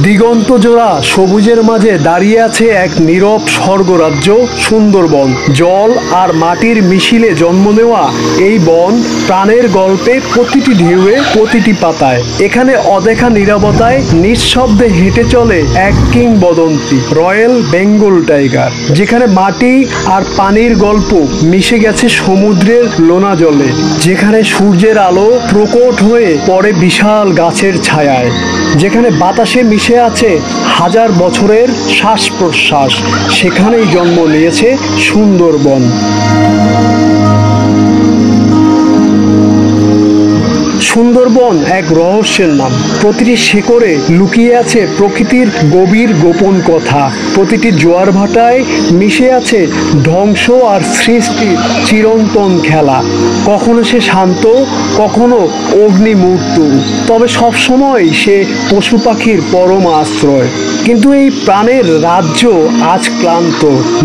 দিগন্ত জোড়া সবুজের মাঝে দাঁড়িয়ে আছে এক নীরব স্বর্গরাজ্য সুন্দরবন। জল আর মাটির মিছিলে জন্ম নেওয়া এই বন প্রাণের গল্পে, প্রতিটি ঢেউয়ে, প্রতিটি পাতায়। এখানে অদেখা নীরবতায় নিঃশব্দে হেঁটে চলে এক কিংবদন্তি, রয়্যাল বেঙ্গল টাইগার, যেখানে মাটি আর পানির গল্প মিশে গেছে সমুদ্রের লোনা জলে, যেখানে সূর্যের আলো প্রকট হয়ে পড়ে বিশাল গাছের ছায়ায়, যেখানে বাতাসে মিশে আছে হাজার বছরের শ্বাস প্রশ্বাস, সেখানেই জন্ম নিয়েছে সুন্দরবন। সুন্দরবন এক রহস্যের নাম। প্রতিটি শিকড়ে লুকিয়ে আছে প্রকৃতির গভীর গোপন কথা। প্রতিটি জোয়ার ভাটায় মিশে আছে ধ্বংস আর সৃষ্টির চিরন্তন খেলা। কখনো সে শান্ত, কখনো অগ্নিমূর্ত, তবে সবসময় সে পশু পাখির পরম আশ্রয়। কিন্তু এই প্রাণের রাজ্য আজ ক্লান্ত।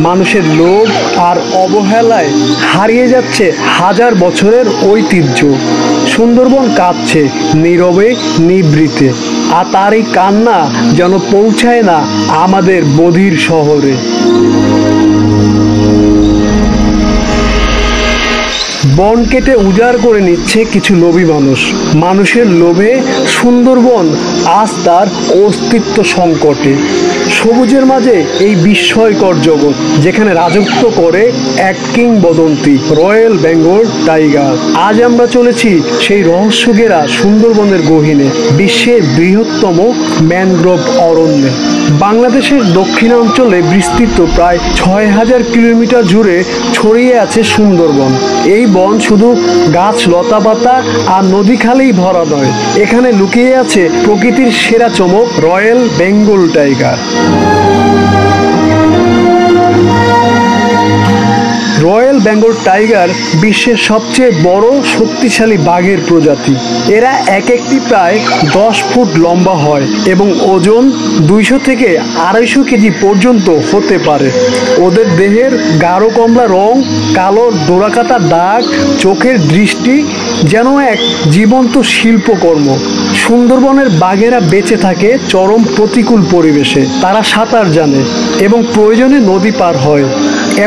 মানুষের লোভ আর অবহেলায় হারিয়ে যাচ্ছে হাজার বছরের ঐতিহ্য। সুন্দরবন কাঁদছে নীরবে, নিভৃতে, আর তার এই কান্না যেন পৌঁছায় না আমাদের বধির শহরে। বন কেটে উজাড় করে নিচ্ছে কিছু লোভী মানুষ। মানুষের লোভে সুন্দরবন আজ তার অস্তিত্ব সংকটে। সবুজের মাঝে এই বিস্ময়কর জগৎ, যেখানে রাজত্ব করে এক কিংবদন্তি, রয়্যাল বেঙ্গল টাইগার। আজ আমরা চলেছি সেই রহস্যঘেরা সুন্দরবনের গহীনে, বিশ্বের বৃহত্তম ম্যানগ্রোভ অরণ্যে। বাংলাদেশের দক্ষিণাঞ্চলে বিস্তৃত প্রায় ৬,০০০ কিলোমিটার জুড়ে ছড়িয়ে আছে সুন্দরবন। এই বন শুধু গাছ, লতাপাতা আর নদী খালেই ভরা নয়, এখানে লুকিয়ে আছে প্রকৃতির সেরা চমক, royal Bengal tiger. Royal Bengal tiger বিশ্বের সবচেয়ে বড় শক্তিশালী বাঘের প্রজাতি। এরা এক একটি প্রায় ১০ ফুট লম্বা হয় এবং ওজন ২০০ থেকে ২৫০ কেজি পর্যন্ত হতে পারে। ওদের দেহের গাঢ় কমলা রং, কালো ডোরাকাটা দাগ, চোখের দৃষ্টি যেন এক জীবন্ত শিল্পকর্ম। সুন্দরবনের বাঘেরা বেঁচে থাকে চরম প্রতিকূল পরিবেশে। তারা সাঁতার জানে এবং প্রয়োজনে নদী পার হয়,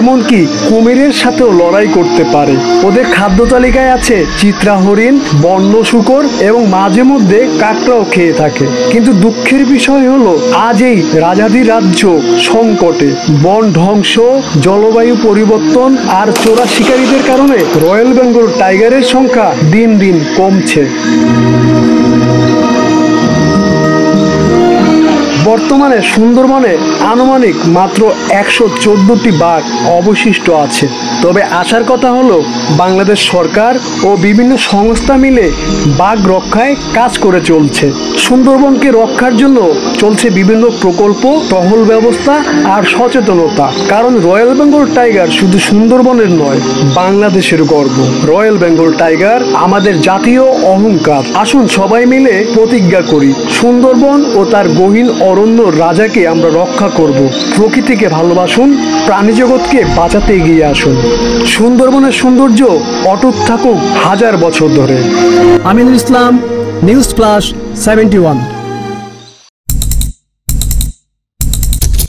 এমনকি কুমিরের সাথেও লড়াই করতে পারে। ওদের খাদ্য তালিকায় আছে চিত্রা হরিণ, বন্য শূকর এবং মাঝে মধ্যে কাঁকড়াও খেয়ে থাকে। কিন্তু দুঃখের বিষয় হলো, আজ এই রাজাধিরাজ্য সংকটে। বন ধ্বংস, জলবায়ু পরিবর্তন আর চোরা শিকারীদের কারণে রয়্যাল বেঙ্গল টাইগারের সংখ্যা দিন দিন কমছে। বর্তমানে সুন্দরবনে আনুমানিক মাত্র ১১৪টি বাঘ অবশিষ্ট আছে। তবে আসার কথা হলো, বাংলাদেশ সরকার ও বিভিন্ন সংস্থা মিলে বাঘ রক্ষায় কাজ করে চলছে। সুন্দরবনকে রক্ষার জন্য চলছে বিভিন্ন প্রকল্প, টহল ব্যবস্থা আর সচেতনতা। কারণ রয়্যাল বেঙ্গল টাইগার শুধু সুন্দরবনের নয়, বাংলাদেশের গর্ব। রয়্যাল বেঙ্গল টাইগার আমাদের জাতীয় অহংকার। আসুন সবাই মিলে প্রতিজ্ঞা করি, সুন্দরবন ও তার গহীন অরণ্য রাজাকে আমরা রক্ষা করব। প্রকৃতিকে ভালোবাসুন, প্রাণীজগৎকে বাঁচাতে এগিয়ে আসুন। সুন্দরবনের সৌন্দর্য অটুট থাকুক হাজার বছর ধরে। Aminul Islam, news plus 71।